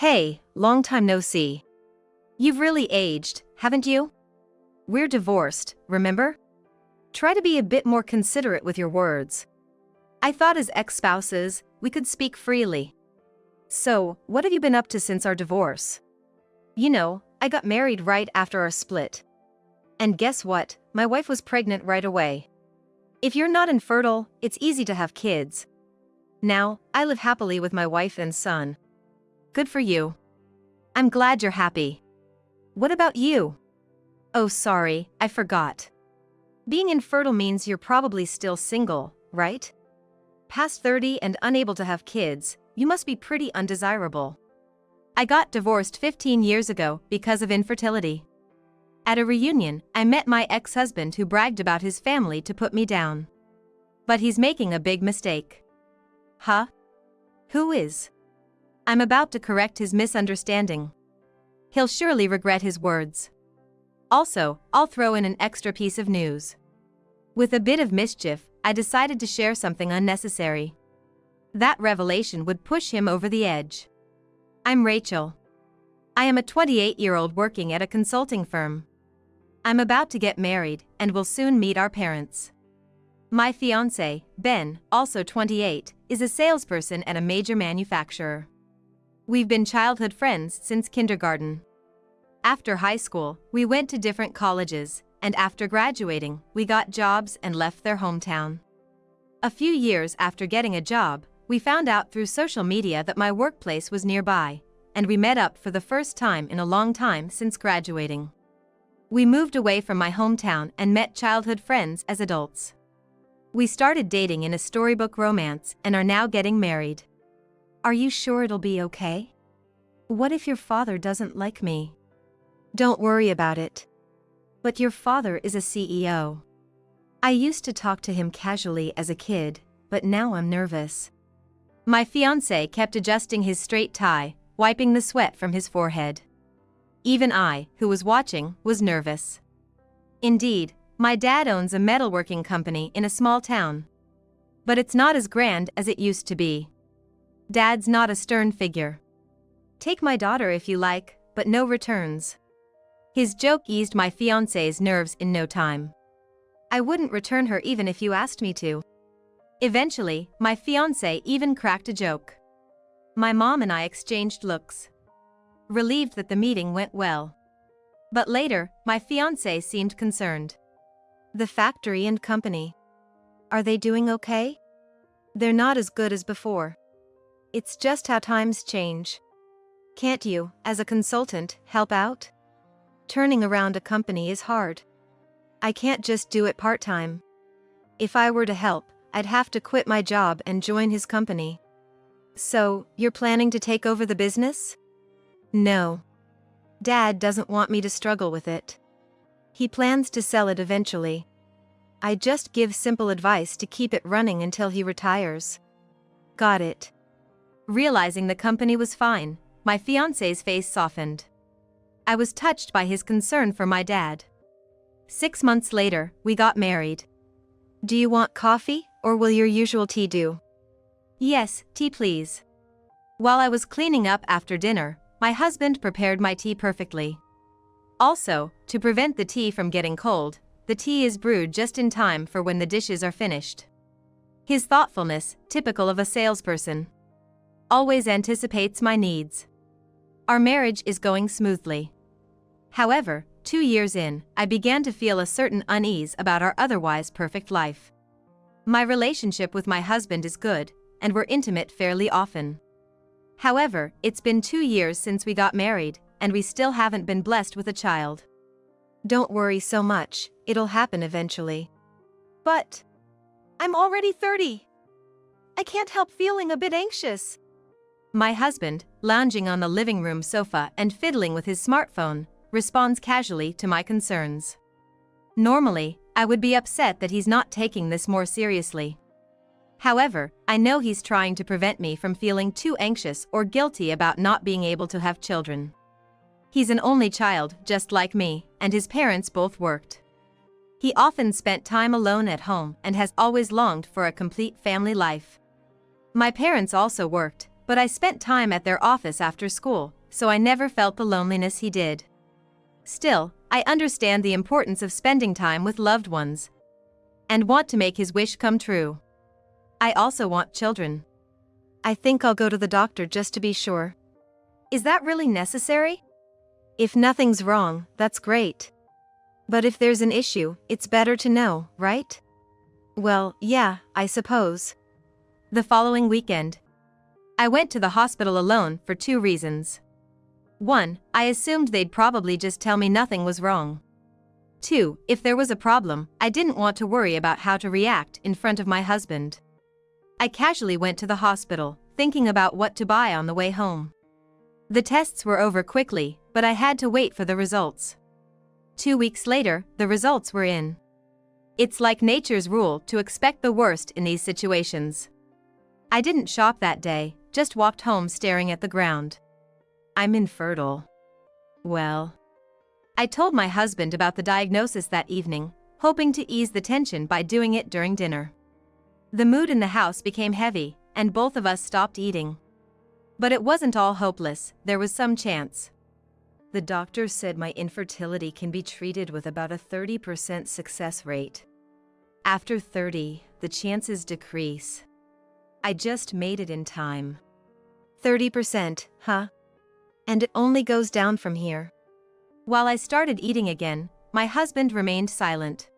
Hey, long time no see. You've really aged, haven't you? We're divorced, remember? Try to be a bit more considerate with your words. I thought as ex-spouses, we could speak freely. So, what have you been up to since our divorce? You know, I got married right after our split. And guess what? My wife was pregnant right away. If you're not infertile, it's easy to have kids. Now, I live happily with my wife and son. Good for you. I'm glad you're happy. What about you? Oh, sorry, I forgot. Being infertile means you're probably still single, right? Past 30 and unable to have kids, you must be pretty undesirable. I got divorced 15 years ago because of infertility. At a reunion, I met my ex-husband who bragged about his family to put me down. But he's making a big mistake. Huh? Who is? I'm about to correct his misunderstanding. He'll surely regret his words. Also, I'll throw in an extra piece of news. With a bit of mischief, I decided to share something unnecessary. That revelation would push him over the edge. I'm Rachel. I am a 28-year-old working at a consulting firm. I'm about to get married and will soon meet our parents. My fiancé, Ben, also 28, is a salesperson at a major manufacturer. We've been childhood friends since kindergarten. After high school, we went to different colleges, and after graduating, we got jobs and left their hometown. A few years after getting a job, we found out through social media that my workplace was nearby, and we met up for the first time in a long time since graduating. We moved away from my hometown and met childhood friends as adults. We started dating in a storybook romance and are now getting married. Are you sure it'll be okay? What if your father doesn't like me? Don't worry about it. But your father is a CEO. I used to talk to him casually as a kid, but now I'm nervous. My fiancé kept adjusting his straight tie, wiping the sweat from his forehead. Even I, who was watching, was nervous. Indeed, my dad owns a metalworking company in a small town. But it's not as grand as it used to be. Dad's not a stern figure. Take my daughter if you like, but no returns. His joke eased my fiancé's nerves in no time. I wouldn't return her even if you asked me to. Eventually, my fiancé even cracked a joke. My mom and I exchanged looks. Relieved that the meeting went well. But later, my fiancé seemed concerned. The factory and company. Are they doing okay? They're not as good as before. It's just how times change. Can't you, as a consultant, help out? Turning around a company is hard. I can't just do it part-time. If I were to help, I'd have to quit my job and join his company. So, you're planning to take over the business? No. Dad doesn't want me to struggle with it. He plans to sell it eventually. I just give simple advice to keep it running until he retires. Got it. Realizing the company was fine, my fiancé's face softened. I was touched by his concern for my dad. 6 months later, we got married. Do you want coffee, or will your usual tea do? Yes, tea please. While I was cleaning up after dinner, my husband prepared my tea perfectly. Also, to prevent the tea from getting cold, the tea is brewed just in time for when the dishes are finished. His thoughtfulness, typical of a salesperson, always anticipates my needs. Our marriage is going smoothly. However, 2 years in, I began to feel a certain unease about our otherwise perfect life. My relationship with my husband is good, and we're intimate fairly often. However, it's been 2 years since we got married, and we still haven't been blessed with a child. Don't worry so much, it'll happen eventually. But I'm already 30. I can't help feeling a bit anxious. My husband, lounging on the living room sofa and fiddling with his smartphone, responds casually to my concerns. Normally, I would be upset that he's not taking this more seriously. However, I know he's trying to prevent me from feeling too anxious or guilty about not being able to have children. He's an only child, just like me, and his parents both worked. He often spent time alone at home and has always longed for a complete family life. My parents also worked, but I spent time at their office after school, so I never felt the loneliness he did. Still, I understand the importance of spending time with loved ones and want to make his wish come true. I also want children. I think I'll go to the doctor just to be sure. Is that really necessary? If nothing's wrong, that's great. But if there's an issue, it's better to know, right? Well, yeah, I suppose. The following weekend, I went to the hospital alone for 2 reasons. 1, I assumed they'd probably just tell me nothing was wrong. 2, if there was a problem, I didn't want to worry about how to react in front of my husband. I casually went to the hospital, thinking about what to buy on the way home. The tests were over quickly, but I had to wait for the results. 2 weeks later, the results were in. It's like nature's rule to expect the worst in these situations. I didn't shop that day, just walked home staring at the ground. I'm infertile. Well, I told my husband about the diagnosis that evening, hoping to ease the tension by doing it during dinner. The mood in the house became heavy, and both of us stopped eating. But it wasn't all hopeless, there was some chance. The doctor said my infertility can be treated with about a 30% success rate. After 30, the chances decrease. I just made it in time. 30%, huh? And it only goes down from here. While I started eating again, my husband remained silent.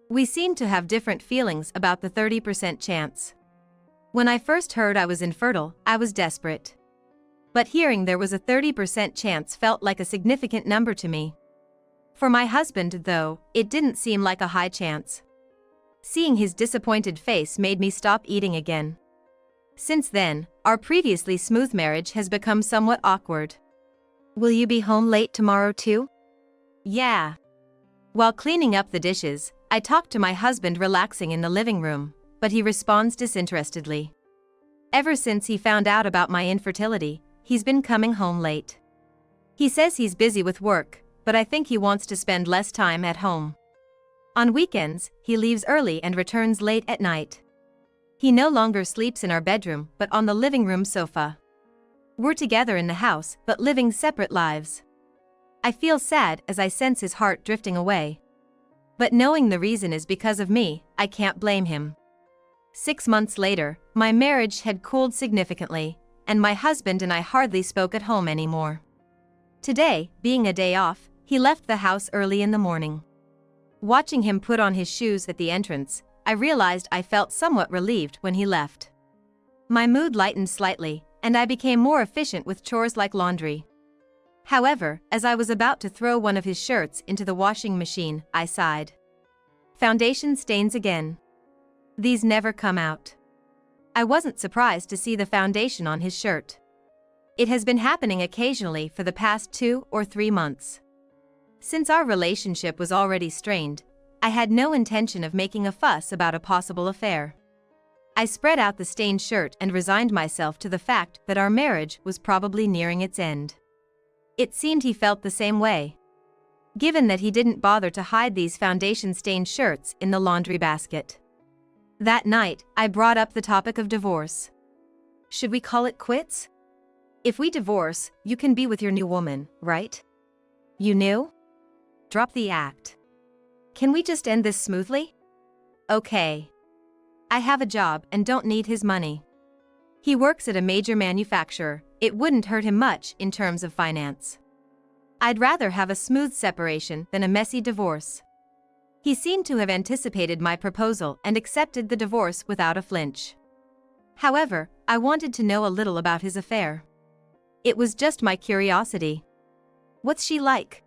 We seemed to have different feelings about the 30% chance. When I first heard I was infertile, I was desperate. But hearing there was a 30% chance felt like a significant number to me. For my husband, though, it didn't seem like a high chance. Seeing his disappointed face made me stop eating again. Since then, our previously smooth marriage has become somewhat awkward. Will you be home late tomorrow too? Yeah. While cleaning up the dishes, I talk to my husband relaxing in the living room, but he responds disinterestedly. Ever since he found out about my infertility, he's been coming home late. He says he's busy with work, but I think he wants to spend less time at home. On weekends, he leaves early and returns late at night. He no longer sleeps in our bedroom, but on the living room sofa. We're together in the house, but living separate lives. I feel sad as I sense his heart drifting away. But knowing the reason is because of me, I can't blame him. 6 months later, my marriage had cooled significantly, and my husband and I hardly spoke at home anymore. Today, being a day off, he left the house early in the morning. Watching him put on his shoes at the entrance, I realized I felt somewhat relieved when he left. My mood lightened slightly, and I became more efficient with chores like laundry. However, as I was about to throw one of his shirts into the washing machine, I sighed. Foundation stains again. These never come out. I wasn't surprised to see the foundation on his shirt. It has been happening occasionally for the past 2 or 3 months. Since our relationship was already strained, I had no intention of making a fuss about a possible affair. I spread out the stained shirt and resigned myself to the fact that our marriage was probably nearing its end. It seemed he felt the same way. Given that he didn't bother to hide these foundation-stained shirts in the laundry basket. That night, I brought up the topic of divorce. Should we call it quits? If we divorce, you can be with your new woman, right? You knew? Drop the act. Can we just end this smoothly? Okay. I have a job and don't need his money. He works at a major manufacturer, it wouldn't hurt him much in terms of finance. I'd rather have a smooth separation than a messy divorce. He seemed to have anticipated my proposal and accepted the divorce without a flinch. However, I wanted to know a little about his affair. It was just my curiosity. What's she like?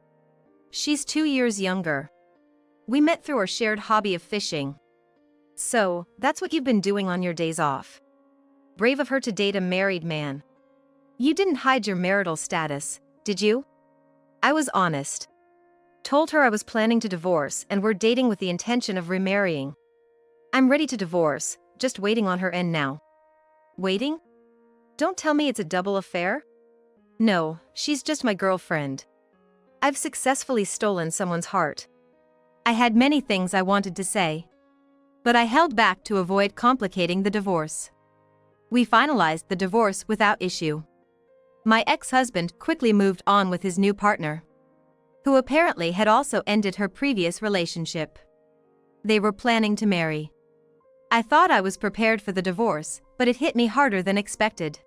She's 2 years younger. We met through our shared hobby of fishing. So, that's what you've been doing on your days off. Brave of her to date a married man. You didn't hide your marital status, did you? I was honest. Told her I was planning to divorce and we're dating with the intention of remarrying. I'm ready to divorce, just waiting on her end now. Waiting? Don't tell me it's a double affair? No, she's just my girlfriend. I've successfully stolen someone's heart. I had many things I wanted to say. But I held back to avoid complicating the divorce. We finalized the divorce without issue. My ex-husband quickly moved on with his new partner, who apparently had also ended her previous relationship. They were planning to marry. I thought I was prepared for the divorce, but it hit me harder than expected.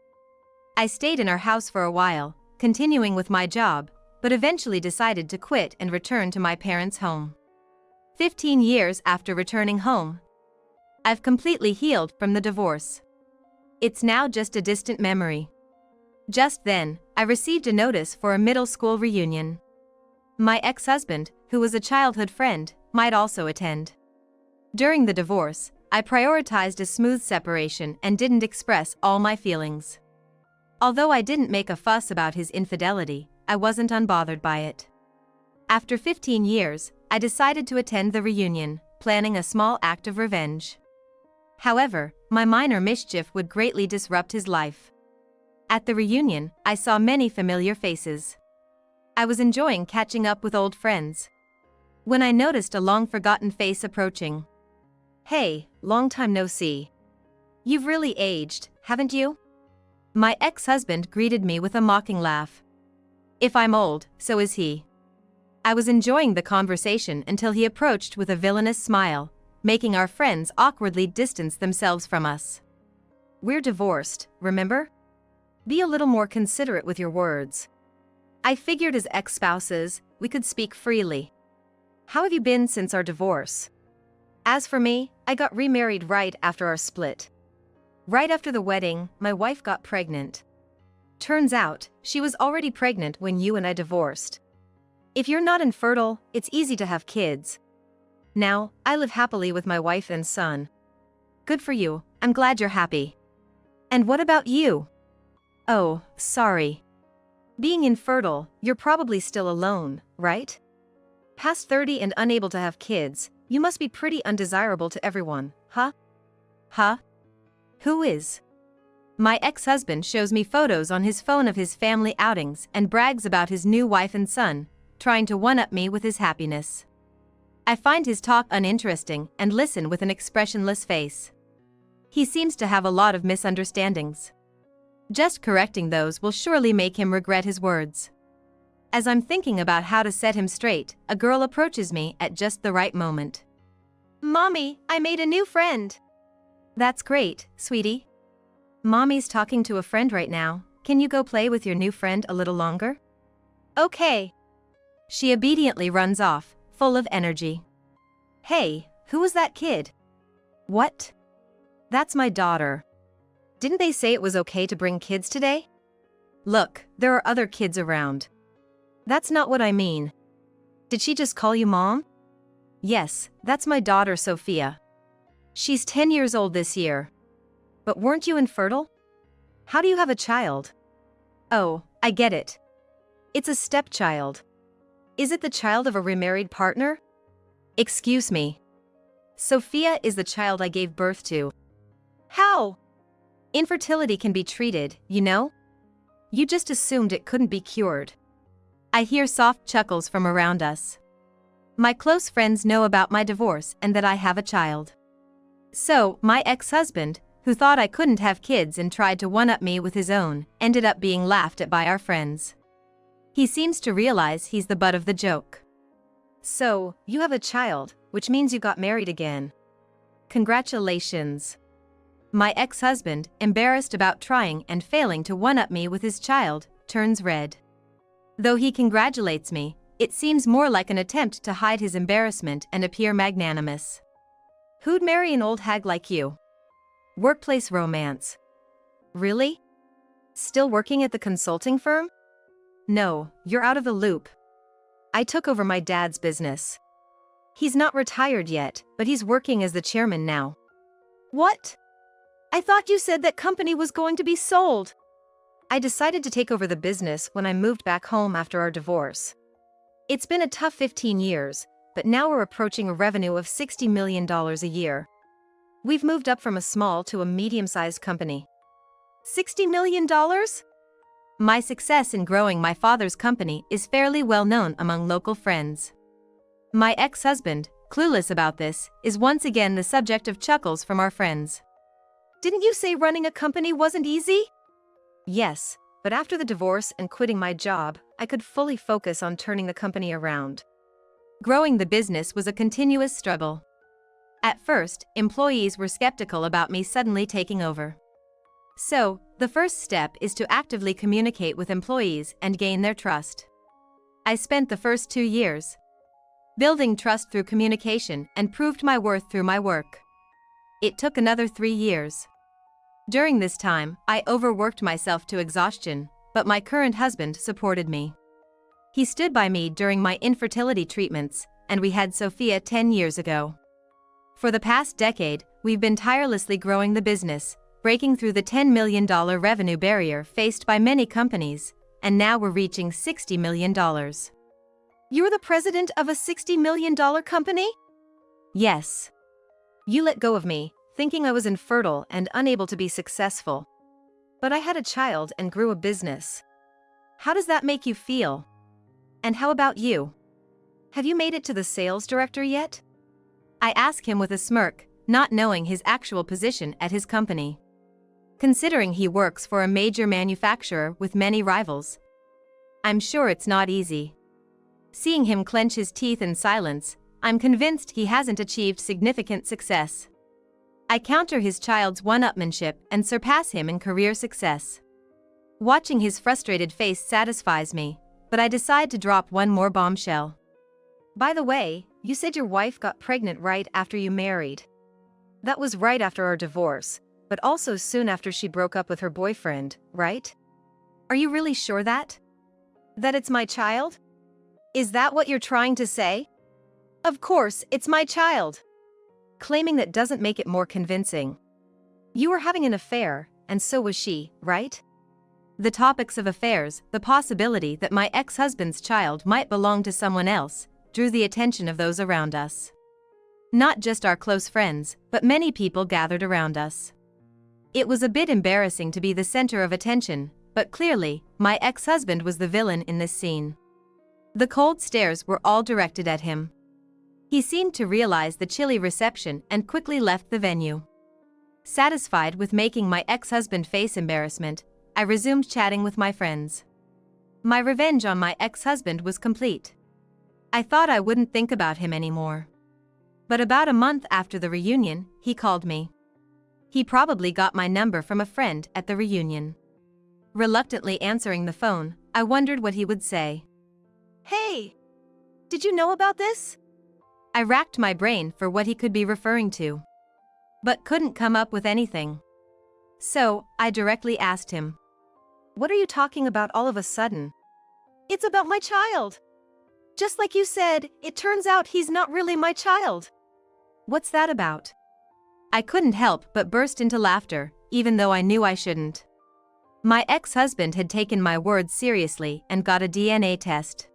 I stayed in our house for a while, continuing with my job, but eventually decided to quit and return to my parents' home. 15 years after returning home, I've completely healed from the divorce. It's now just a distant memory. Just then, I received a notice for a middle school reunion. My ex-husband, who was a childhood friend, might also attend. During the divorce, I prioritized a smooth separation and didn't express all my feelings. Although I didn't make a fuss about his infidelity, I wasn't unbothered by it. After 15 years, I decided to attend the reunion, planning a small act of revenge. However, my minor mischief would greatly disrupt his life. At the reunion, I saw many familiar faces. I was enjoying catching up with old friends, when I noticed a long-forgotten face approaching. "Hey, long time no see. You've really aged, haven't you?" My ex-husband greeted me with a mocking laugh. If I'm old, so is he. I was enjoying the conversation until he approached with a villainous smile, making our friends awkwardly distance themselves from us. "We're divorced, remember? Be a little more considerate with your words." I figured as ex-spouses, we could speak freely. "How have you been since our divorce?" As for me, I got remarried right after our split. Right after the wedding, my wife got pregnant. Turns out, she was already pregnant when you and I divorced. If you're not infertile, it's easy to have kids. Now, I live happily with my wife and son. Good for you, I'm glad you're happy. And what about you? Oh, sorry. Being infertile, you're probably still alone, right? Past 30 and unable to have kids, you must be pretty undesirable to everyone, huh? Huh? Who is? My ex-husband shows me photos on his phone of his family outings and brags about his new wife and son, trying to one-up me with his happiness. I find his talk uninteresting and listen with an expressionless face. He seems to have a lot of misunderstandings. Just correcting those will surely make him regret his words. As I'm thinking about how to set him straight, a girl approaches me at just the right moment. "Mommy, I made a new friend." "That's great, sweetie. Mommy's talking to a friend right now. Can you go play with your new friend a little longer?" "Okay." She obediently runs off, full of energy. "Hey, who was that kid?" "What?" "That's my daughter. Didn't they say it was okay to bring kids today?" "Look, there are other kids around." "That's not what I mean." "Did she just call you mom?" "Yes, that's my daughter Sophia. She's 10 years old this year." "But weren't you infertile? How do you have a child?" "Oh, I get it. It's a stepchild. Is it the child of a remarried partner?" "Excuse me. Sophia is the child I gave birth to." "How?" "Infertility can be treated, you know? You just assumed it couldn't be cured." I hear soft chuckles from around us. My close friends know about my divorce and that I have a child. So, my ex-husband, who thought I couldn't have kids and tried to one-up me with his own, ended up being laughed at by our friends. He seems to realize he's the butt of the joke. "So, you have a child, which means you got married again. Congratulations." My ex-husband, embarrassed about trying and failing to one-up me with his child, turns red. Though he congratulates me, it seems more like an attempt to hide his embarrassment and appear magnanimous. "Who'd marry an old hag like you?" "Workplace romance." "Really? Still working at the consulting firm?" "No, you're out of the loop. I took over my dad's business. He's not retired yet, but he's working as the chairman now." "What? I thought you said that company was going to be sold." "I decided to take over the business when I moved back home after our divorce. It's been a tough 15 years, but now we're approaching a revenue of $60 million a year. We've moved up from a small to a medium-sized company." $60 million? My success in growing my father's company is fairly well known among local friends. My ex-husband, clueless about this, is once again the subject of chuckles from our friends. Didn't you say running a company wasn't easy? Yes, but after the divorce and quitting my job, I could fully focus on turning the company around. Growing the business was a continuous struggle. At first, employees were skeptical about me suddenly taking over. So, the first step is to actively communicate with employees and gain their trust. I spent the first 2 years building trust through communication and proved my worth through my work. It took another 3 years. During this time, I overworked myself to exhaustion, but my current husband supported me. He stood by me during my infertility treatments, and we had Sophia 10 years ago. For the past decade, we've been tirelessly growing the business, breaking through the $10 million revenue barrier faced by many companies, and now we're reaching $60 million. You're the president of a $60 million company? Yes. You let go of me, thinking I was infertile and unable to be successful. But I had a child and grew a business. How does that make you feel? And how about you? Have you made it to the sales director yet? I ask him with a smirk, not knowing his actual position at his company. Considering he works for a major manufacturer with many rivals, I'm sure it's not easy. Seeing him clench his teeth in silence, I'm convinced he hasn't achieved significant success. I counter his child's one-upmanship and surpass him in career success. Watching his frustrated face satisfies me, but I decide to drop one more bombshell. By the way, you said your wife got pregnant right after you married. That was right after our divorce, but also soon after she broke up with her boyfriend, right? Are you really sure that it's my child? Is that what you're trying to say? Of course, it's my child. Claiming that doesn't make it more convincing. You were having an affair, and so was she, right? The topics of affairs, the possibility that my ex-husband's child might belong to someone else, drew the attention of those around us. Not just our close friends, but many people gathered around us. It was a bit embarrassing to be the center of attention, but clearly, my ex-husband was the villain in this scene. The cold stares were all directed at him. He seemed to realize the chilly reception and quickly left the venue. Satisfied with making my ex-husband face embarrassment, I resumed chatting with my friends. My revenge on my ex-husband was complete. I thought I wouldn't think about him anymore. But about a month after the reunion, he called me. He probably got my number from a friend at the reunion. Reluctantly answering the phone, I wondered what he would say. Hey! Did you know about this? I racked my brain for what he could be referring to, but couldn't come up with anything. So, I directly asked him. What are you talking about all of a sudden? It's about my child. Just like you said, it turns out he's not really my child. What's that about? I couldn't help but burst into laughter, even though I knew I shouldn't. My ex-husband had taken my words seriously and got a DNA test,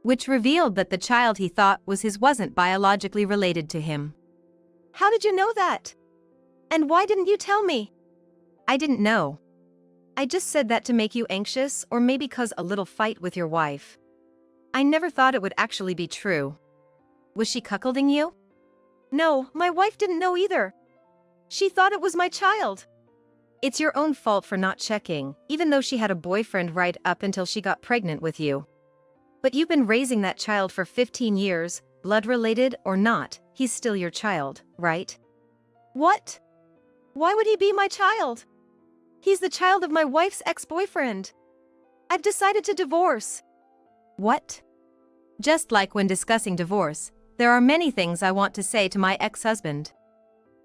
which revealed that the child he thought was his wasn't biologically related to him. How did you know that? And why didn't you tell me? I didn't know. I just said that to make you anxious or maybe cause a little fight with your wife. I never thought it would actually be true. Was she cuckolding you? No, my wife didn't know either. She thought it was my child. It's your own fault for not checking, even though she had a boyfriend right up until she got pregnant with you. But you've been raising that child for 15 years, blood-related or not, he's still your child, right? What? Why would he be my child? He's the child of my wife's ex-boyfriend. I've decided to divorce. What? Just like when discussing divorce, there are many things I want to say to my ex-husband.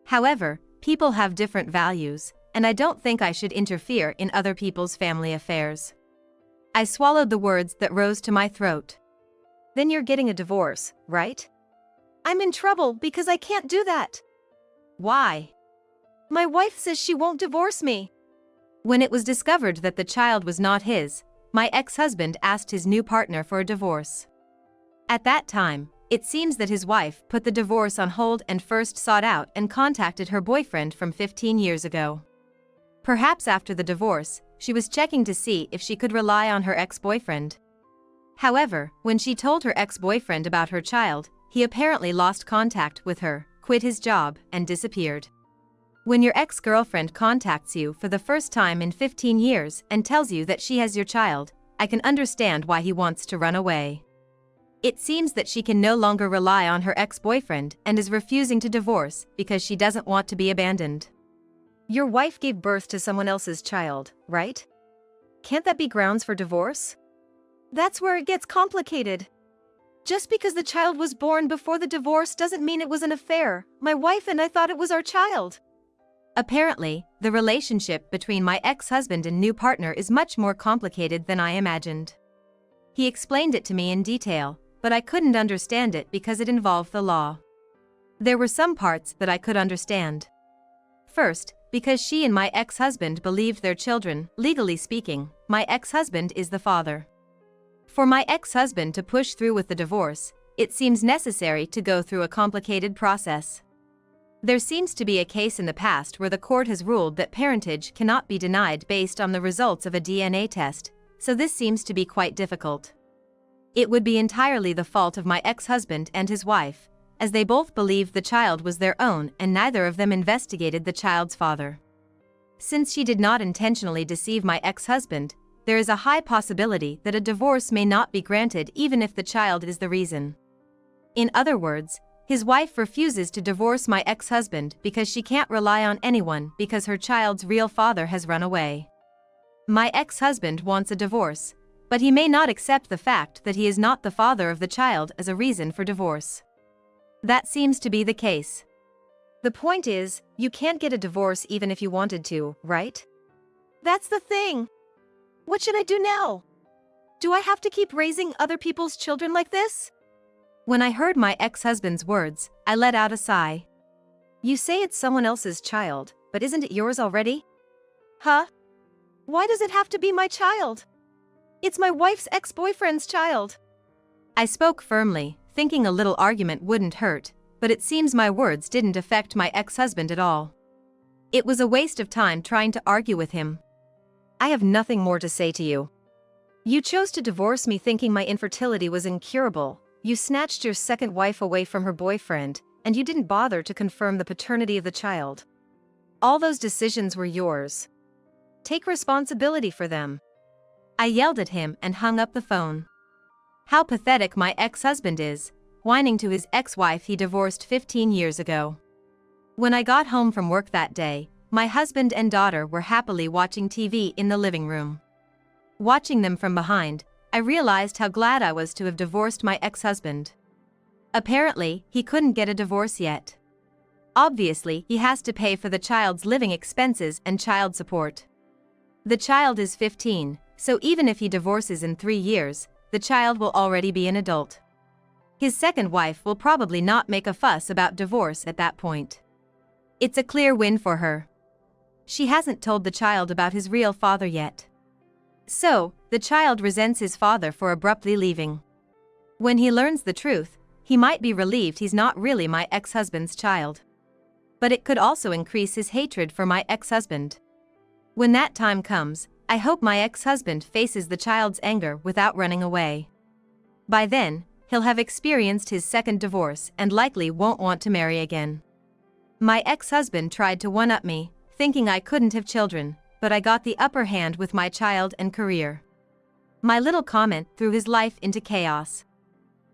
However, people have different values, and I don't think I should interfere in other people's family affairs. I swallowed the words that rose to my throat. Then you're getting a divorce, right? I'm in trouble because I can't do that. Why? My wife says she won't divorce me. When it was discovered that the child was not his, my ex-husband asked his new partner for a divorce. At that time, it seems that his wife put the divorce on hold and first sought out and contacted her boyfriend from 15 years ago. Perhaps after the divorce, she was checking to see if she could rely on her ex-boyfriend. However, when she told her ex-boyfriend about her child, he apparently lost contact with her, quit his job, and disappeared. When your ex-girlfriend contacts you for the first time in 15 years and tells you that she has your child, I can understand why he wants to run away. It seems that she can no longer rely on her ex-boyfriend and is refusing to divorce because she doesn't want to be abandoned. Your wife gave birth to someone else's child, right? Can't that be grounds for divorce? That's where it gets complicated. Just because the child was born before the divorce doesn't mean it was an affair. My wife and I thought it was our child. Apparently, the relationship between my ex-husband and new partner is much more complicated than I imagined. He explained it to me in detail, but I couldn't understand it because it involved the law. There were some parts that I could understand. First, because she and my ex-husband believed their children, legally speaking, my ex-husband is the father. For my ex-husband to push through with the divorce, it seems necessary to go through a complicated process. There seems to be a case in the past where the court has ruled that parentage cannot be denied based on the results of a DNA test, so this seems to be quite difficult. It would be entirely the fault of my ex-husband and his wife, as they both believed the child was their own and neither of them investigated the child's father. Since she did not intentionally deceive my ex-husband, there is a high possibility that a divorce may not be granted even if the child is the reason. In other words, his wife refuses to divorce my ex-husband because she can't rely on anyone because her child's real father has run away. My ex-husband wants a divorce, but he may not accept the fact that he is not the father of the child as a reason for divorce. That seems to be the case. The point is, you can't get a divorce even if you wanted to, right? That's the thing. What should I do now? Do I have to keep raising other people's children like this? When I heard my ex-husband's words, I let out a sigh. You say it's someone else's child, but isn't it yours already? Huh? Why does it have to be my child? It's my wife's ex-boyfriend's child. I spoke firmly, thinking a little argument wouldn't hurt, but it seems my words didn't affect my ex-husband at all. It was a waste of time trying to argue with him. I have nothing more to say to you. You chose to divorce me thinking my infertility was incurable. You snatched your second wife away from her boyfriend, and you didn't bother to confirm the paternity of the child. All those decisions were yours. Take responsibility for them. I yelled at him and hung up the phone. How pathetic my ex-husband is, whining to his ex-wife he divorced 15 years ago. When I got home from work that day, my husband and daughter were happily watching TV in the living room. Watching them from behind, I realized how glad I was to have divorced my ex-husband. Apparently, he couldn't get a divorce yet. Obviously, he has to pay for the child's living expenses and child support. The child is 15, so even if he divorces in 3 years, the child will already be an adult. His second wife will probably not make a fuss about divorce at that point. It's a clear win for her. She hasn't told the child about his real father yet. So, the child resents his father for abruptly leaving. When he learns the truth, he might be relieved he's not really my ex-husband's child. But it could also increase his hatred for my ex-husband. When that time comes, I hope my ex-husband faces the child's anger without running away. By then, he'll have experienced his second divorce and likely won't want to marry again. My ex-husband tried to one-up me, thinking I couldn't have children, but I got the upper hand with my child and career. My little comment threw his life into chaos.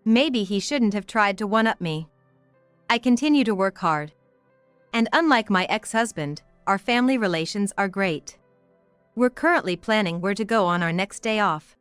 Maybe he shouldn't have tried to one-up me. I continue to work hard. And unlike my ex-husband, our family relations are great. We're currently planning where to go on our next day off.